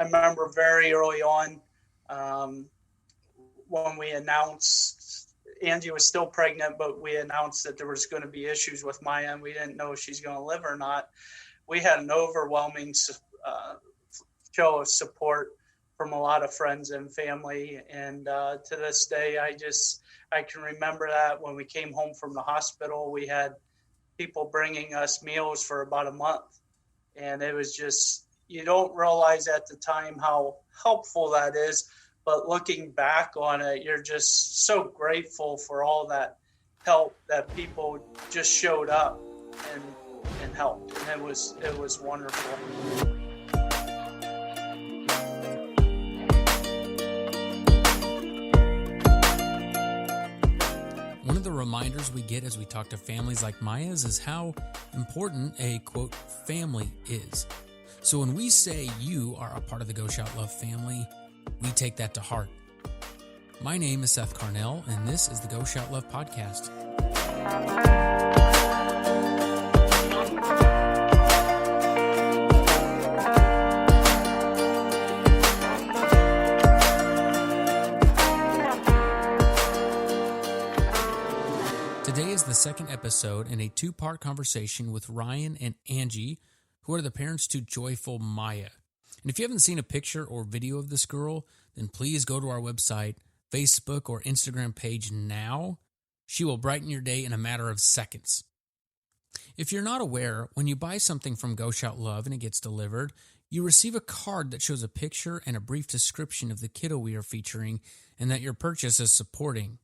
I remember very early on when we announced, Angie was still pregnant, but we announced that there was going to be issues with Mayah, and we didn't know if she's going to live or not. We had an overwhelming show of support from a lot of friends and family. And to this day, I can remember that when we came home from the hospital, we had people bringing us meals for about a month. And it was just, you don't realize at the time how helpful that is. But looking back on it, you're just so grateful for all that help that people just showed up and helped. And it was wonderful. One of the reminders we get as we talk to families like Mayah's is how important a, quote, family is. So when we say you are a part of the Go Shout Love family, we take that to heart. My name is Seth Carnell, and this is the Go Shout Love podcast. Today is the second episode in a two-part conversation with Ryan and Angie, who are the parents to joyful Mayah. And if you haven't seen a picture or video of this girl, then please go to our website, Facebook, or Instagram page now. She will brighten your day in a matter of seconds. If you're not aware, when you buy something from Go Shout Love and it gets delivered, you receive a card that shows a picture and a brief description of the kiddo we are featuring and that your purchase is supporting.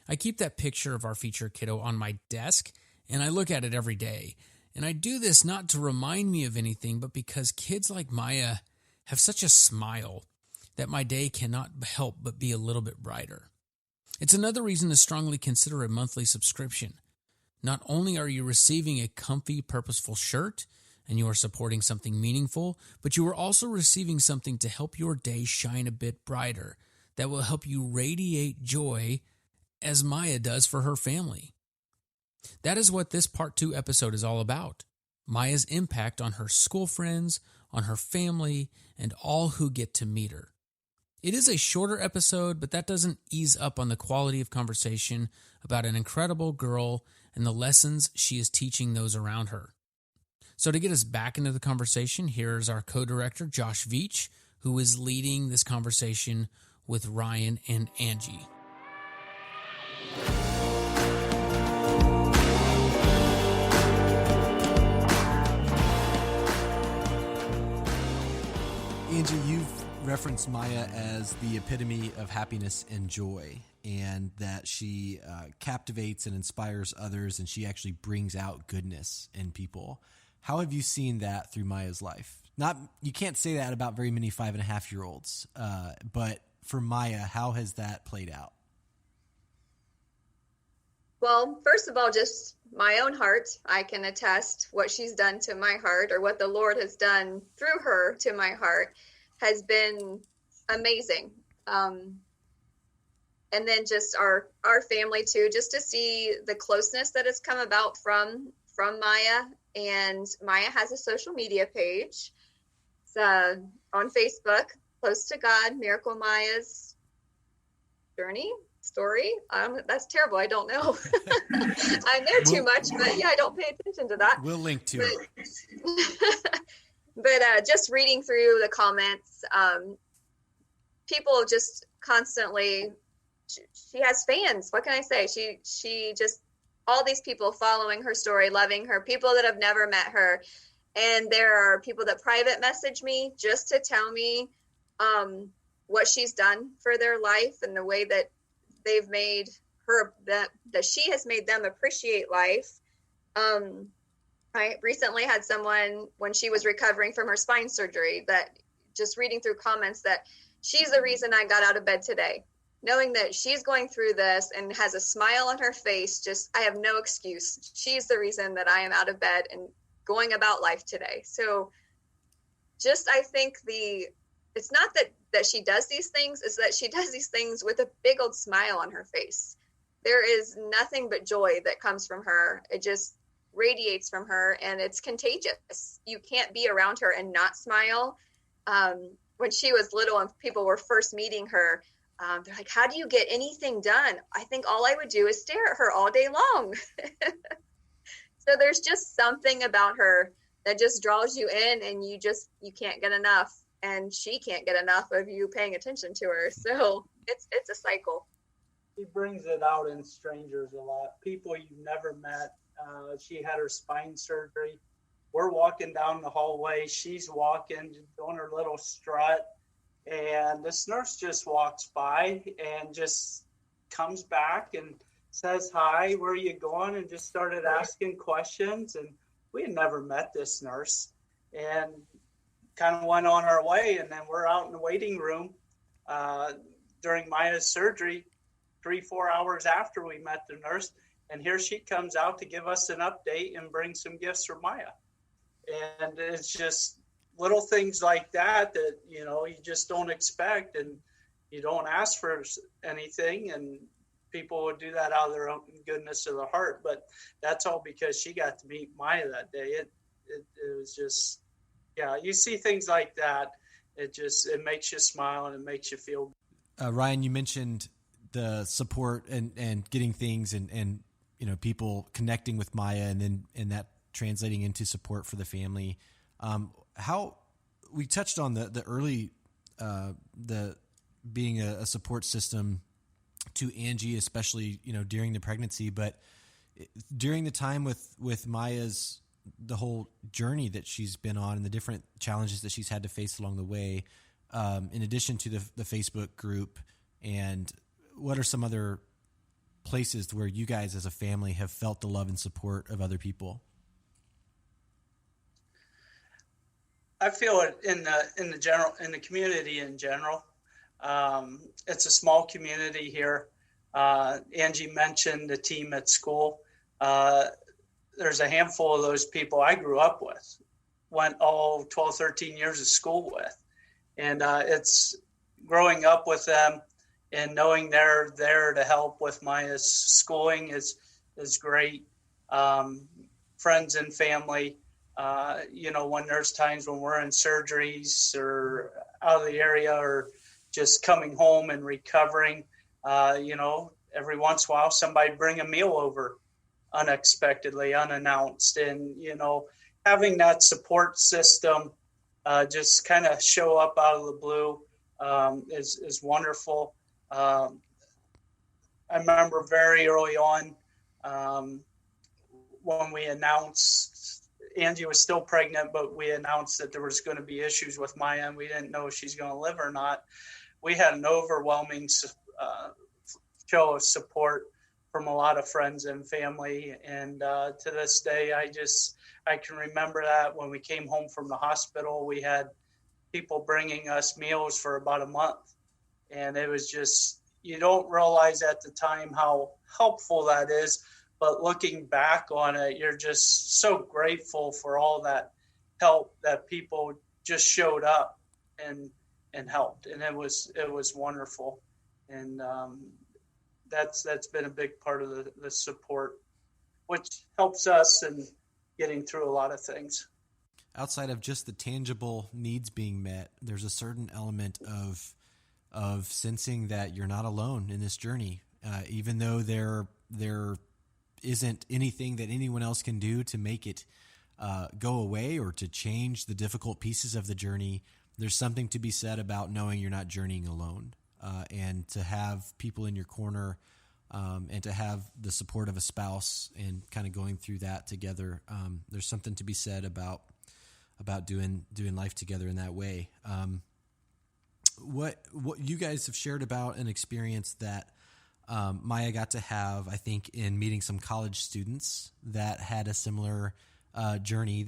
I keep that picture of our featured kiddo on my desk, and I look at it every day. And I do this not to remind me of anything, but because kids like Mayah have such a smile that my day cannot help but be a little bit brighter. It's another reason to strongly consider a monthly subscription. Not only are you receiving a comfy, purposeful shirt, and you are supporting something meaningful, but you are also receiving something to help your day shine a bit brighter, that will help you radiate joy as Mayah does for her family. That is what this part 2 episode is all about. Mayah's impact on her school friends, on her family, and all who get to meet her. It is a shorter episode, but that doesn't ease up on the quality of conversation about an incredible girl and the lessons she is teaching those around her. So to get us back into the conversation, here's our co-director, Josh Veach, who is leading this conversation with Ryan and Angie. Angie, you've referenced Mayah as the epitome of happiness and joy, and that she captivates and inspires others, and she actually brings out goodness in people. How have you seen that through Mayah's life? You can't say that about very many 5.5-year-olds, but for Mayah, how has that played out? Well, first of all, just my own heart, I can attest what she's done to my heart, or what the Lord has done through her to my heart, has been amazing. And then just our family too, just to see the closeness that has come about from Mayah. And Mayah has a social media page. It's on Facebook, Close to God, Miracle Mayah's Journey. Story. That's terrible. I don't know. I'm there too much, but yeah, I don't pay attention to that. We'll link to it. But just reading through the comments, people just constantly, she has fans. What can I say? She just, all these people following her story, loving her, people that have never met her. And there are people that private message me just to tell me what she's done for their life and the way that they've made her, that she has made them appreciate life. I recently had someone, when she was recovering from her spine surgery, that just reading through comments, that she's the reason I got out of bed today. Knowing that she's going through this and has a smile on her face, just, I have no excuse. She's the reason that I am out of bed and going about life today. So just, I think it's not that she does these things, is that she does these things with a big old smile on her face. There is nothing but joy that comes from her. It just radiates from her, and it's contagious. You can't be around her and not smile. when she was little and people were first meeting her, they're like, how do you get anything done? I think all I would do is stare at her all day long. So there's just something about her that just draws you in, and you can't get enough, and she can't get enough of you paying attention to her. So it's a cycle. She brings it out in strangers a lot, people you've never met. She had her spine surgery. We're walking down the hallway. She's walking, doing her little strut. And this nurse just walks by and just comes back and says, hi, where are you going? And just started asking questions. And we had never met this nurse, and kind of went on our way. And then we're out in the waiting room during Mayah's surgery, 3-4 hours after we met the nurse. And here she comes out to give us an update and bring some gifts for Mayah. And it's just little things like that you just don't expect, and you don't ask for anything, and people would do that out of their own goodness of the heart. But that's all because she got to meet Mayah that day. It was just, you see things like that, it makes you smile and it makes you feel good. Ryan, you mentioned the support and getting things and people connecting with Mayah, and that translating into support for the family. How we touched on the early the being a support system to Angie, especially during the pregnancy, but during the time with Mayah's, the whole journey that she's been on and the different challenges that she's had to face along the way, in addition to the Facebook group, and what are some other places where you guys as a family have felt the love and support of other people? I feel it in the community in general. It's a small community here. Angie mentioned the team at school. There's a handful of those people I grew up with, went all 12, 13 years of school with. And it's growing up with them and knowing they're there to help with Mayah's schooling is great. Friends and family, when there's times when we're in surgeries or out of the area or just coming home and recovering, every once in a while somebody bring a meal over unexpectedly, unannounced. And, having that support system just kind of show up out of the blue is wonderful. I remember very early on when we announced Angie was still pregnant, but we announced that there was going to be issues with Mayah, and we didn't know if she's going to live or not. We had an overwhelming show of support from a lot of friends and family. And to this day, I can remember that when we came home from the hospital, we had people bringing us meals for about a month. And it was just, you don't realize at the time how helpful that is. But looking back on it, you're just so grateful for all that help that people just showed up and helped. And it was wonderful. And that's been a big part of the support, which helps us in getting through a lot of things. Outside of just the tangible needs being met, there's a certain element of sensing that you're not alone in this journey, even though there isn't anything that anyone else can do to make it go away or to change the difficult pieces of the journey. There's something to be said about knowing you're not journeying alone, and to have people in your corner, and to have the support of a spouse and kind of going through that together. There's something to be said about doing life together in that way. What you guys have shared about an experience that Mayah got to have, I think, in meeting some college students that had a similar journeys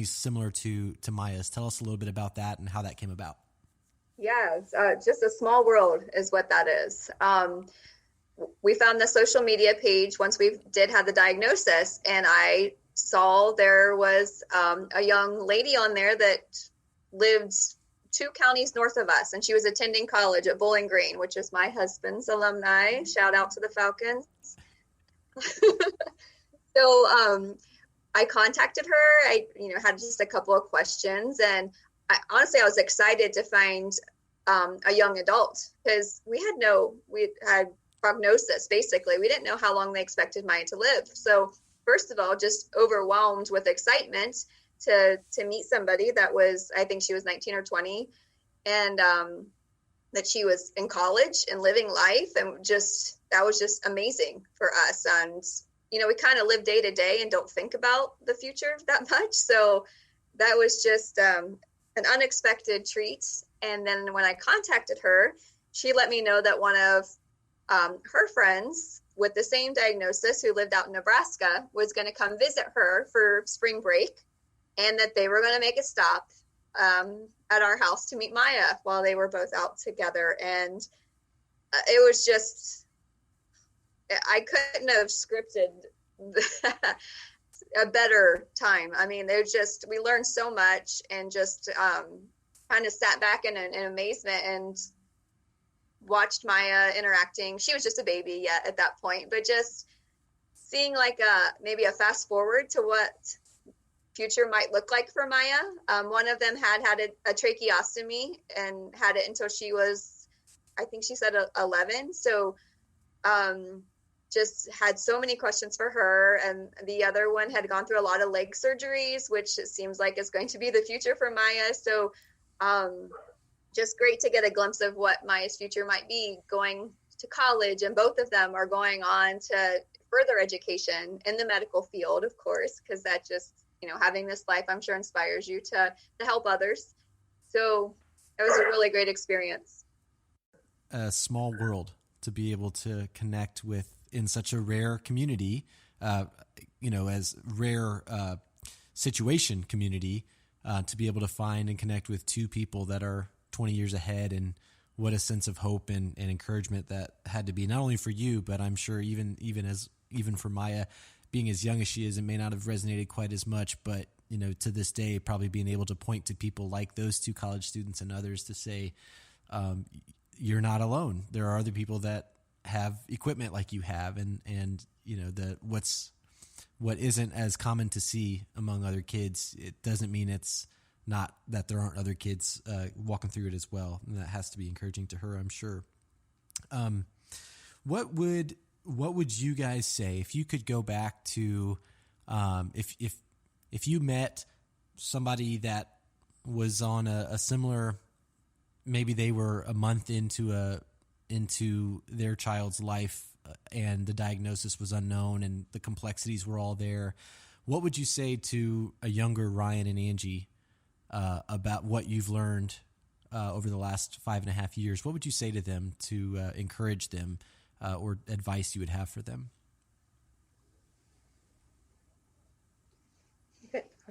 similar to Mayah's. Tell us a little bit about that and how that came about. Yeah, just a small world is what that is. We found the social media page once we did have the diagnosis, and I saw there was a young lady on there that lived 2 counties north of us, and she was attending college at Bowling Green, which is my husband's alumni. Shout out to the Falcons. So I contacted her. I had just a couple of questions, and honestly, I was excited to find a young adult, because we had prognosis. Basically, we didn't know how long they expected Mayah to live. So first of all, just overwhelmed with excitement to meet somebody that was, I think she was 19 or 20, and that she was in college and living life, and just that was just amazing for us. And we kind of live day to day and don't think about the future that much. So that was just an unexpected treat. And then when I contacted her, she let me know that one of her friends with the same diagnosis, who lived out in Nebraska, was going to come visit her for spring break, and that they were going to make a stop at our house to meet Mayah while they were both out together. And it was just, I couldn't have scripted a better time. I mean, we learned so much, and just kind of sat back in amazement and watched Mayah interacting. She was just a baby yet at that point, but just seeing maybe a fast forward to what future might look like for Mayah. One of them had a tracheostomy and had it until she was, I think she said 11. So just had so many questions for her. And the other one had gone through a lot of leg surgeries, which it seems like is going to be the future for Mayah. So just great to get a glimpse of what Mayah's future might be, going to college, and both of them are going on to further education in the medical field, of course, because that just, having this life, I'm sure, inspires you to help others. So it was a really great experience. A small world to be able to connect with in such a rare community, as rare situation community, to be able to find and connect with two people that are 20 years ahead, and what a sense of hope and encouragement that had to be, not only for you, but I'm sure even for Mayah, being as young as she is, it may not have resonated quite as much, but to this day, probably being able to point to people like those two college students and others to say, you're not alone. There are other people that have equipment like you have, and what isn't as common to see among other kids, it doesn't mean it's not that there aren't other kids walking through it as well. And that has to be encouraging to her, I'm sure. What would you guys say if you could go back to if you met somebody that was on a similar, maybe they were a month into their child's life, and the diagnosis was unknown and the complexities were all there, what would you say to a younger Ryan and Angie about what you've learned over the last 5.5 years? What would you say to them to encourage them, or advice you would have for them?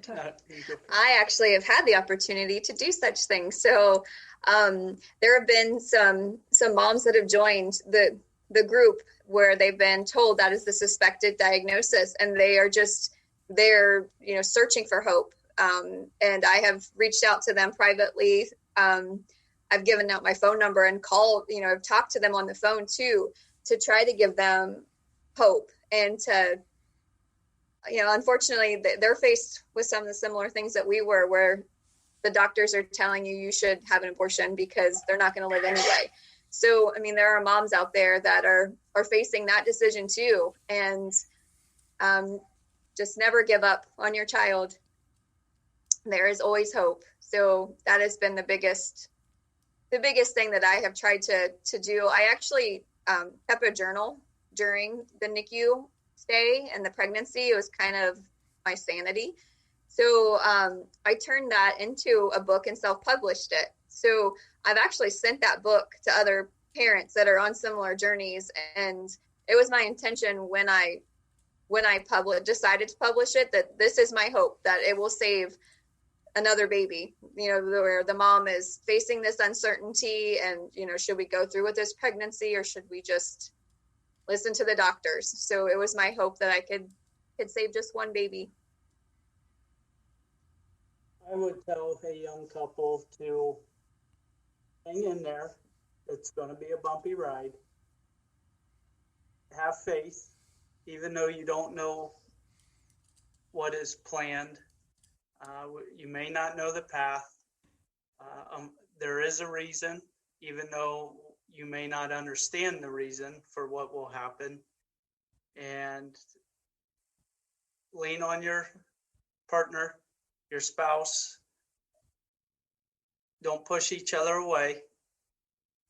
I actually have had the opportunity to do such things. So there have been some moms that have joined the group where they've been told that is the suspected diagnosis, and they're searching for hope. And I have reached out to them privately. I've given out my phone number and called, I've talked to them on the phone too, to try to give them hope, and to, unfortunately they're faced with some of the similar things that we were, where the doctors are telling you should have an abortion because they're not going to live anyway. So, there are moms out there that are facing that decision too. And just never give up on your child. There is always hope. So that has been the biggest thing that I have tried to do. I actually kept a journal during the NICU stay and the pregnancy. It was kind of my sanity. So I turned that into a book and self-published it. So I've actually sent that book to other parents that are on similar journeys. And it was my intention when I decided to publish it, that this is my hope, that it will save another baby, where the mom is facing this uncertainty and, should we go through with this pregnancy or should we just listen to the doctors? So it was my hope that I could save just one baby. I would tell a young couple to hang in there. It's going to be a bumpy ride. Have faith, even though you don't know what is planned. You may not know the path, There is a reason, even though you may not understand the reason for what will happen. And lean on your partner, your spouse. Don't push each other away.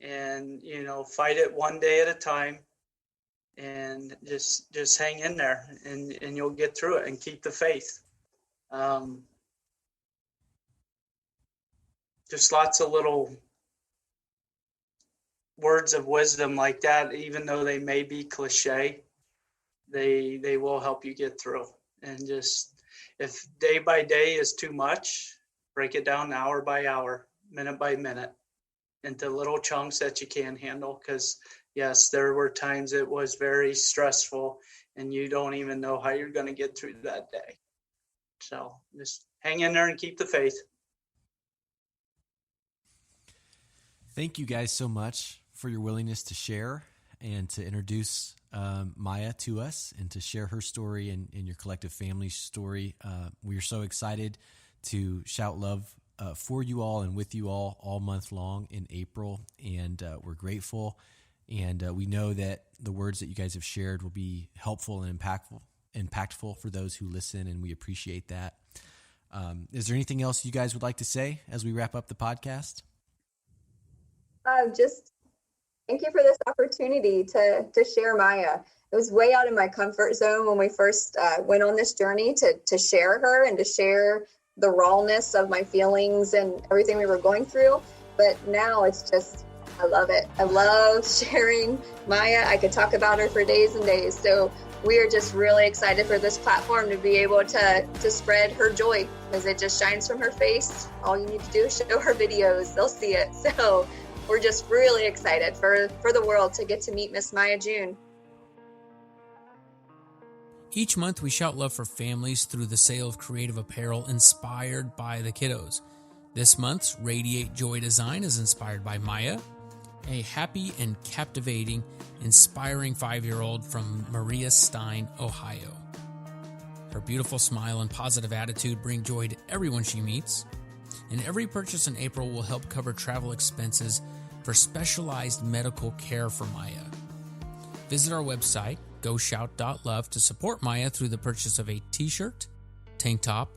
And, fight it one day at a time. And just hang in there, and you'll get through it, and keep the faith. Just lots of little words of wisdom like that, even though they may be cliche, they will help you get through. And just, if day by day is too much, break it down hour by hour, minute by minute, into little chunks that you can handle. Because yes, there were times it was very stressful, and you don't even know how you're going to get through that day. So just hang in there and keep the faith. Thank you guys so much for your willingness to share and to introduce Mayah to us, and to share her story and your collective family story. We are so excited to shout love for you all and with you all month long in April, and we're grateful. And we know that the words that you guys have shared will be helpful and impactful for those who listen, and we appreciate that. Is there anything else you guys would like to say as we wrap up the podcast? Just thank you for this opportunity to share Mayah. It was way out of my comfort zone when we first went on this journey to share her and to share the rawness of my feelings and everything we were going through. But now it's just, I love it. I love sharing Mayah. I could talk about her for days and days. So we are just really excited for this platform to be able to spread her joy, because it just shines from her face. All you need to do is show her videos. They'll see it. So we're just really excited for the world to get to meet Miss Mayah June. Each month, we shout love for families through the sale of creative apparel inspired by the kiddos. This month's Radiate Joy design is inspired by Mayah, a happy and captivating, inspiring 5-year-old from Maria Stein, Ohio. Her beautiful smile and positive attitude bring joy to everyone she meets, and every purchase in April will help cover travel expenses for specialized medical care for Mayah. Visit our website, goshout.love, to support Mayah through the purchase of a t-shirt, tank top,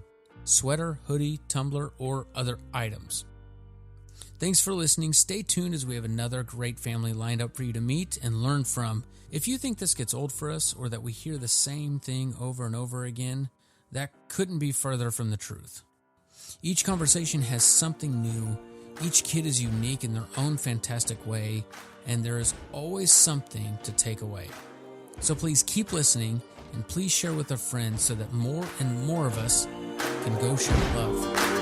sweater, hoodie, tumbler, or other items. Thanks for listening. Stay tuned as we have another great family lined up for you to meet and learn from. If you think this gets old for us, or that we hear the same thing over and over again, that couldn't be further from the truth. Each conversation has something new. Each kid is unique in their own fantastic way, and there is always something to take away. So please keep listening, and please share with a friend so that more and more of us can go show love.